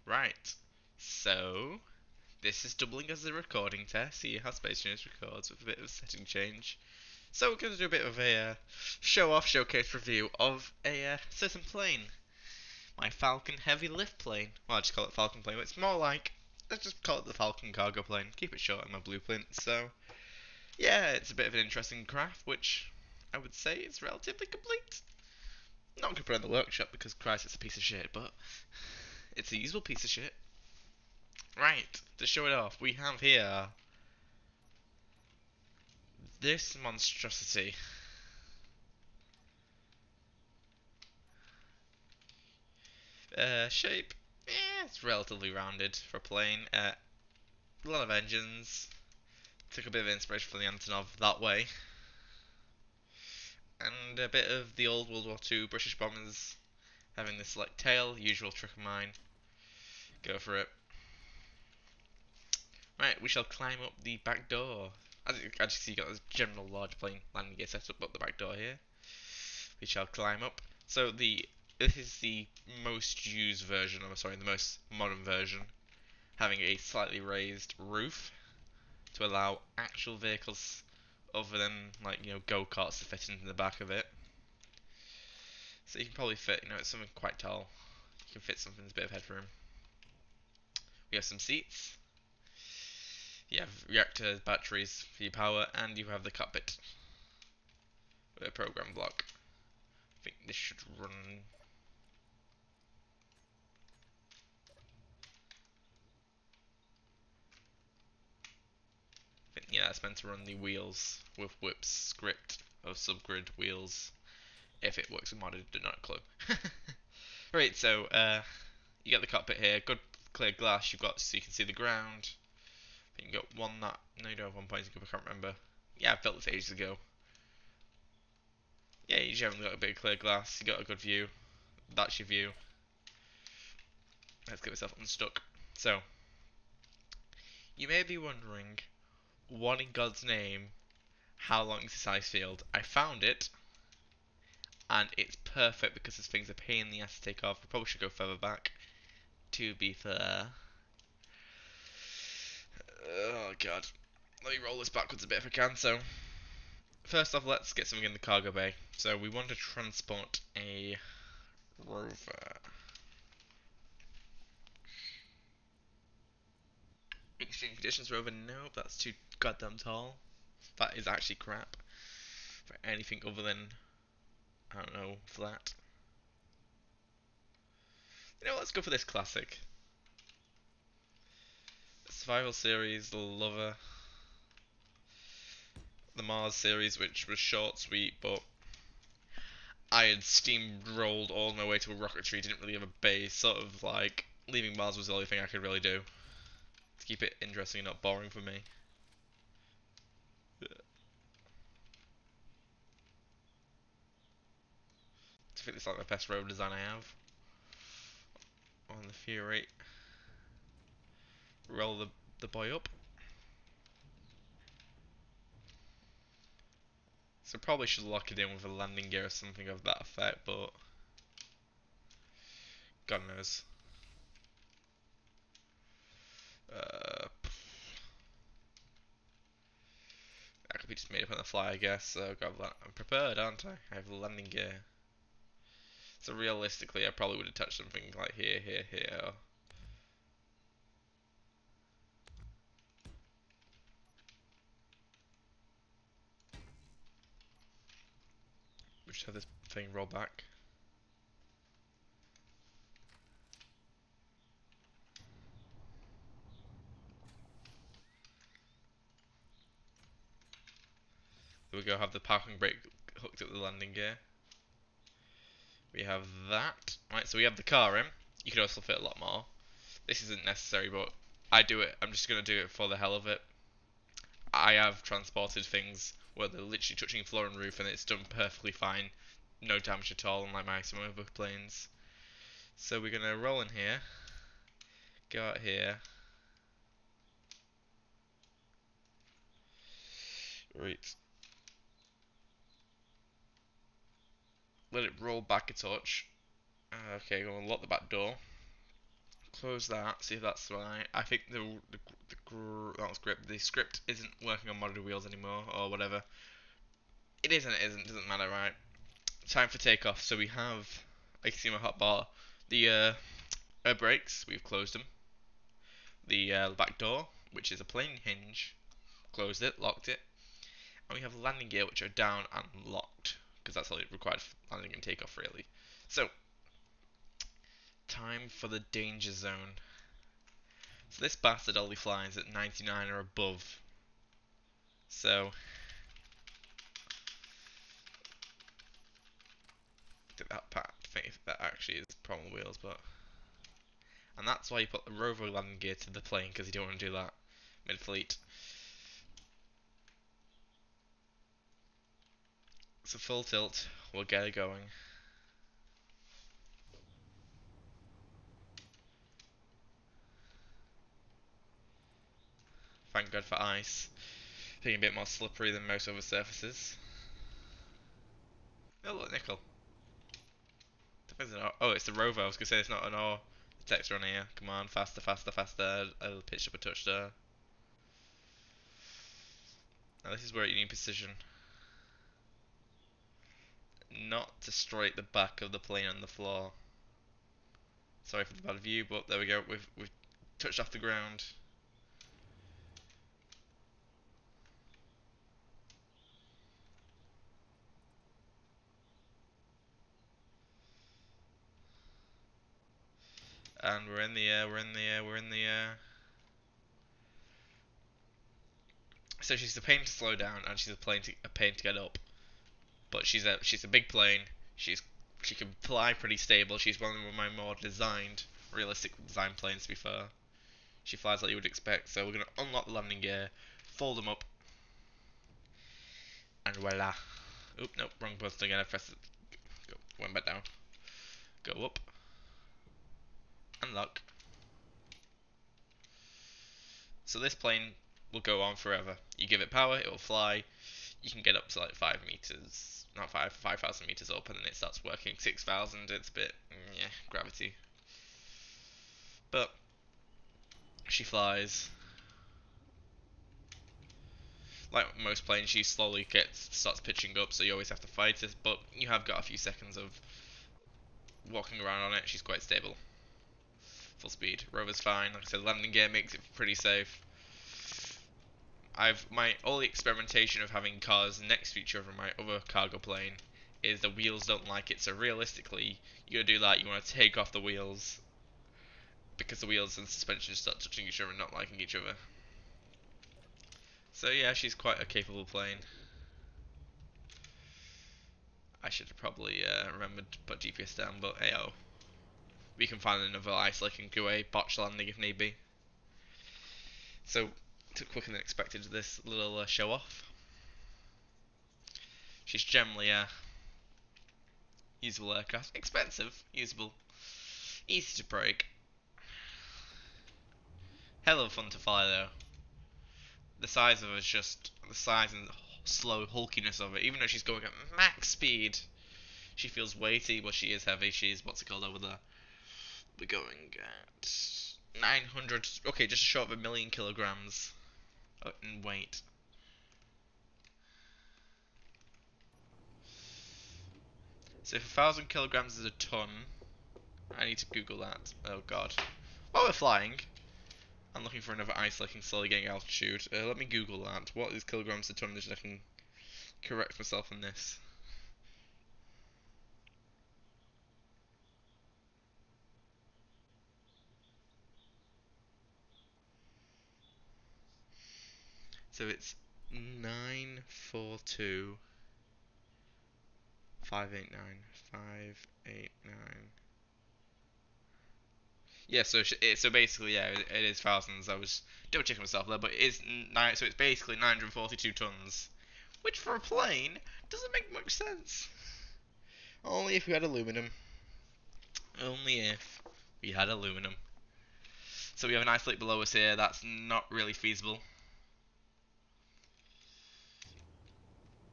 Right, so this is doubling as a recording test, see how Space Genius records with a bit of setting change. So we're going to do a bit of a show-off, showcase review of a certain plane. My Falcon heavy lift plane. Well, I just call it Falcon plane, but it's more like, let's just call it the Falcon cargo plane. Keep it short in my blueprint. So, yeah, it's a bit of an interesting craft, which I would say is relatively complete. Not going to put it in the workshop because Christ, it's a piece of shit, but it's a usable piece of shit. Right, to show it off, we have here this monstrosity. Shape, it's relatively rounded for a plane. A lot of engines. Took a bit of inspiration from the Antonov that way. And a bit of the old World War II British bombers having this like tail, usual trick of mine. Go for it. Right, we shall climb up the back door. As you can see, you got this general large plane landing gear set up the back door here. We shall climb up. So this is the most used version, or sorry, the most modern version, having a slightly raised roof to allow actual vehicles other than like go-karts to fit into the back of it. So you can probably fit, it's something quite tall. You can fit something with a bit of headroom. We have some seats. You have reactor batteries for your power, and you have the cockpit with a program block. I think this should run. Yeah, it's meant to run the wheels with whips script of subgrid wheels. If it works with modded, do not clue. Right, so you get the cockpit here. Good clear glass. You've got so you can see the ground. I think you got one that. No, you don't have one pointing up. I can't remember. Yeah, I built this ages ago. Yeah, you generally got a bit of clear glass. You got a good view. That's your view. Let's get myself unstuck. So, you may be wondering, what in God's name? How long is this ice field? I found it, and it's perfect because this thing's a pain in the ass to take off. We probably should go further back. To be fair. Oh god. Let me roll this backwards a bit if I can. So, first off, let's get something in the cargo bay. So, we want to transport a rover. Extreme conditions rover? Nope, that's too goddamn tall. That is actually crap. For anything other than, I don't know, flat. Let's go for this classic. The Survival series, the Lover. The Mars series, which was short, sweet, but I had steamrolled all my way to a rocketry, didn't really have a base, sort of like leaving Mars was the only thing I could really do to keep it interesting and not boring for me. I think it's like the best road design I have. On the Fury. Roll the boy up. So probably should lock it in with a landing gear or something of that effect, but God knows. That could be just made up on the fly, I guess. So I'm prepared, aren't I? I have the landing gear. So realistically, I probably would have touched something like here, here, here. We just have this thing roll back. There we go, have the parking brake hooked up to the landing gear. We have that. Right, so we have the car in. You could also fit a lot more. This isn't necessary, but I do it. I'm just going to do it for the hell of it. I have transported things where they're literally touching floor and roof and it's done perfectly fine. No damage at all, unlike my some other planes. So we're going to roll in here. Go out here. Right. Let it roll back a touch. Okay, going to lock the back door. close that, see if that's right. I think that was grip. The script isn't working on modded wheels anymore, or whatever. It isn't, doesn't matter, right? Time for takeoff. So we have, I can see my hotbar. The air brakes, we've closed them. The back door, which is a plain hinge, closed it, locked it. And we have landing gear, which are down and locked, because that's all it required for landing and takeoff, really. So, time for the danger zone. So this bastard only flies at 99 or above. So, I think that actually is problem wheels, but... And that's why you put the rover landing gear to the plane, because you don't want to do that mid-fleet. So full tilt, we'll get it going. Thank God for ice. Being a bit more slippery than most other surfaces. Oh look, nickel. Oh, it's the rover. I was gonna say it's not an ore. The text on here. Come on, faster, faster, faster. I'll pitch up a touch there. Now this is where you need precision. Not to strike the back of the plane on the floor. Sorry for the bad view, but there we go. We've touched off the ground. And we're in the air, we're in the air, we're in the air. So she's a pain to slow down, and she's a pain to get up. But she's a big plane. She can fly pretty stable. She's one of my more realistic design planes, to be fair. She flies like you would expect. So we're gonna unlock the landing gear, fold them up, and voila. Oop, nope, wrong button again. I pressed it. Go, went back down. Go up. Unlock. So this plane will go on forever. You give it power, it will fly. You can get up to like 5 meters, not 5,000 meters up, and then it starts working. 6,000, it's a bit, yeah, gravity. But she flies. Like most planes, she slowly starts pitching up, so you always have to fight it. But you have got a few seconds of walking around on it. She's quite stable. Full speed. Rover's fine. Like I said, landing gear makes it pretty safe. My only experimentation of having cars next to each other in my other cargo plane is the wheels don't like it. So realistically, you gotta do that. You want to take off the wheels because the wheels and suspension start touching each other and not liking each other. So yeah, she's quite a capable plane. I should have probably remembered to put GPS down, but hey oh. We can find another ice-lake and do a botch landing if need be. So, took quicker than expected this little show off. She's generally a usable aircraft. Expensive, usable, easy to break. Hell of fun to fly though. The size of it is just the size and slow hulkiness of it. Even though she's going at max speed, she feels weighty, but she is heavy. She's what's it called over there? We're going at 900. Okay, just short of 1,000,000 kilograms in weight. So if 1,000 kilograms is a ton, I need to Google that. Oh god. While we're flying, I'm looking for another ice lake and slowly getting altitude. Let me Google that. What is kilograms a ton? So I can correct myself on this. So it's 942 589 589. Yeah, so basically, yeah, it is thousands. I was double checking myself there, but it is nine. So it's basically 942 tons, which for a plane doesn't make much sense. Only if we had aluminum. Only if we had aluminum. So we have an ice lake below us here. That's not really feasible.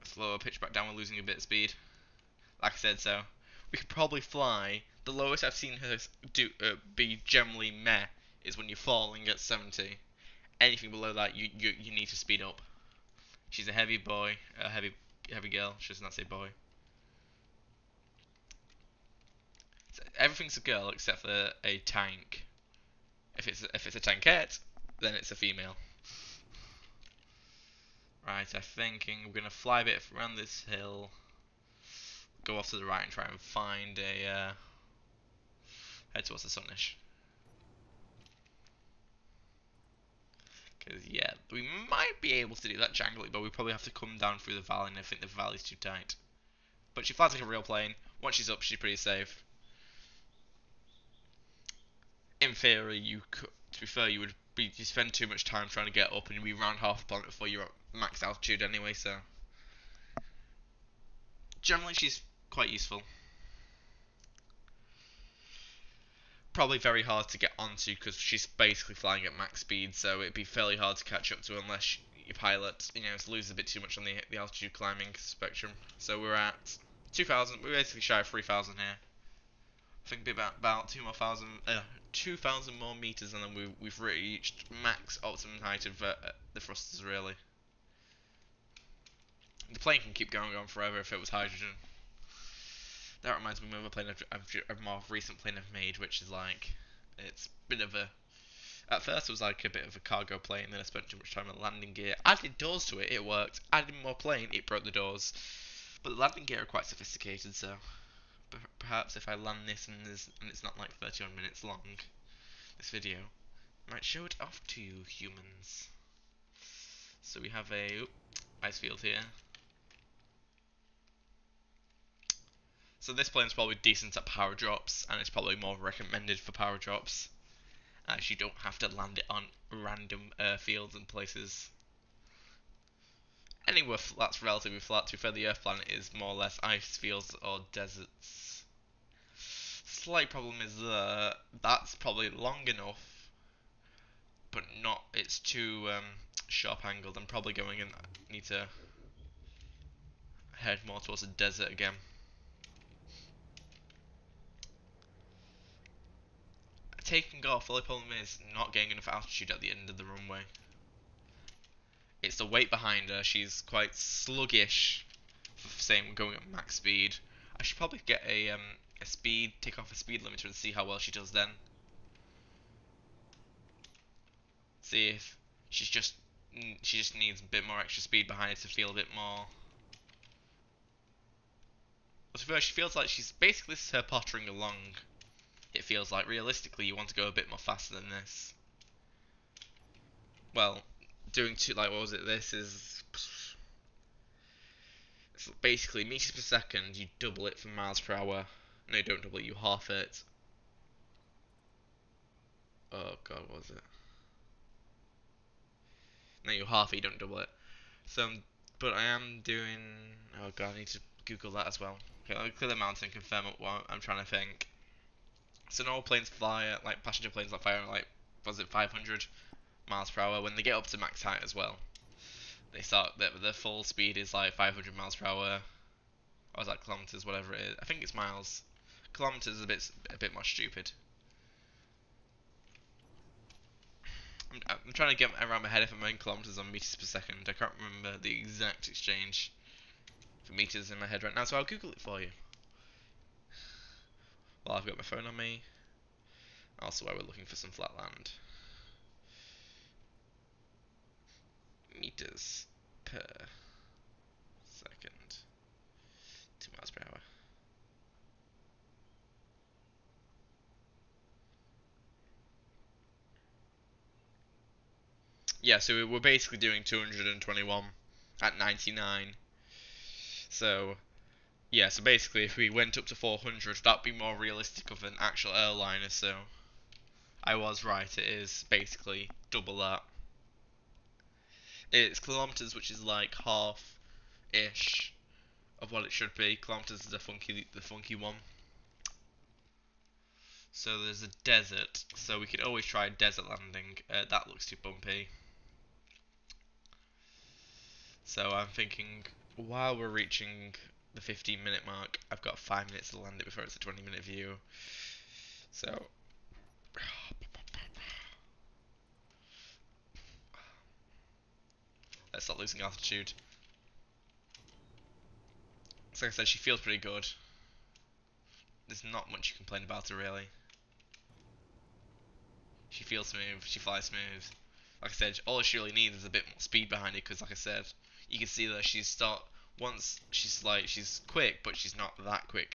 Slower pitch back down. We're losing a bit of speed. Like I said, so we could probably fly The lowest I've seen her do be generally meh is when you're falling at 70. Anything below that, you need to speed up. She's a heavy boy, a heavy girl. She does not say boy. So everything's a girl except for a tank. If it's a tankette, then it's a female. Right, I'm thinking we're gonna fly a bit around this hill, go off to the right and try and find a head towards the sunish. Because yeah, we might be able to do that jangly, but we probably have to come down through the valley, and I think the valley's too tight. But she flies like a real plane. Once she's up, she's pretty safe. In theory, to be fair, you spend too much time trying to get up, and you'd be around half the planet before you're at max altitude anyway. So generally, she's quite useful. Probably very hard to get onto because she's basically flying at max speed, so it'd be fairly hard to catch up to unless your pilot, loses a bit too much on the altitude climbing spectrum. So we're at 2,000. We're basically shy of 3,000 here. I think it'd be about 2,000 more meters, and then we've reached max optimum height of the thrusters. Really, the plane can keep going on forever if it was hydrogen. That reminds me of a plane a more recent plane I've made, which is like, it's a bit of a, at first it was like a bit of a cargo plane, then I spent too much time on the landing gear. Added doors to it, it worked. Added more plane, it broke the doors. But the landing gear are quite sophisticated, so perhaps if I land this and it's not like 31 minutes long, this video, I might show it off to you, humans. So we have a ice field here. So this plane's probably decent at power drops, and it's probably more recommended for power drops, as you don't have to land it on random airfields and places. Anywhere that's relatively flat. To be fair, the Earth planet is more or less ice fields or deserts. Slight problem is that's probably long enough, but not. It's too sharp angled. I'm probably going and need to head more towards the desert again. Taking off, the only problem is not getting enough altitude at the end of the runway. It's the weight behind her. She's quite sluggish for saying we're going at max speed. I should probably get a take off a speed limiter and see how well she does then. See if she just needs a bit more extra speed behind her to feel a bit more. But to be honest, she feels like she's basically, this is her pottering along. It feels like realistically you want to go a bit more faster than this. Well, doing what was it? This is it's basically meters per second. You double it from miles per hour. No, you don't double it. You half it. Oh god, what was it? No, you half it. You don't double it. So, but I am doing. Oh god, I need to Google that as well. Okay, let me clear the mountain and confirm what I'm trying to think. So normal planes fly at, like passenger planes fly at like, was it 500 miles per hour? When they get up to max height as well, they start, the full speed is like 500 miles per hour. Or is that kilometers, whatever it is. I think it's miles. Kilometers is a bit more stupid. I'm trying to get around my head if I'm in kilometers or meters per second. I can't remember the exact exchange for meters in my head right now, so I'll Google it for you. Well, I've got my phone on me. Also, while we're looking for some flat land. Meters per second. 2 miles per hour. Yeah, so we're basically doing 221 at 99. So, yeah, so basically if we went up to 400, that'd be more realistic of an actual airliner, so I was right, it is basically double that. It's kilometers, which is like half-ish of what it should be. Kilometers is the funky one. So there's a desert, so we could always try a desert landing. That looks too bumpy. So I'm thinking, while we're reaching the 15-minute mark. I've got 5 minutes to land it before it's a 20-minute view. So let's start losing altitude. So like I said, she feels pretty good. There's not much you can complain about her really. She feels smooth, she flies smooth. Like I said, all she really needs is a bit more speed behind it, because like I said, you can see that she's quick, but she's not that quick.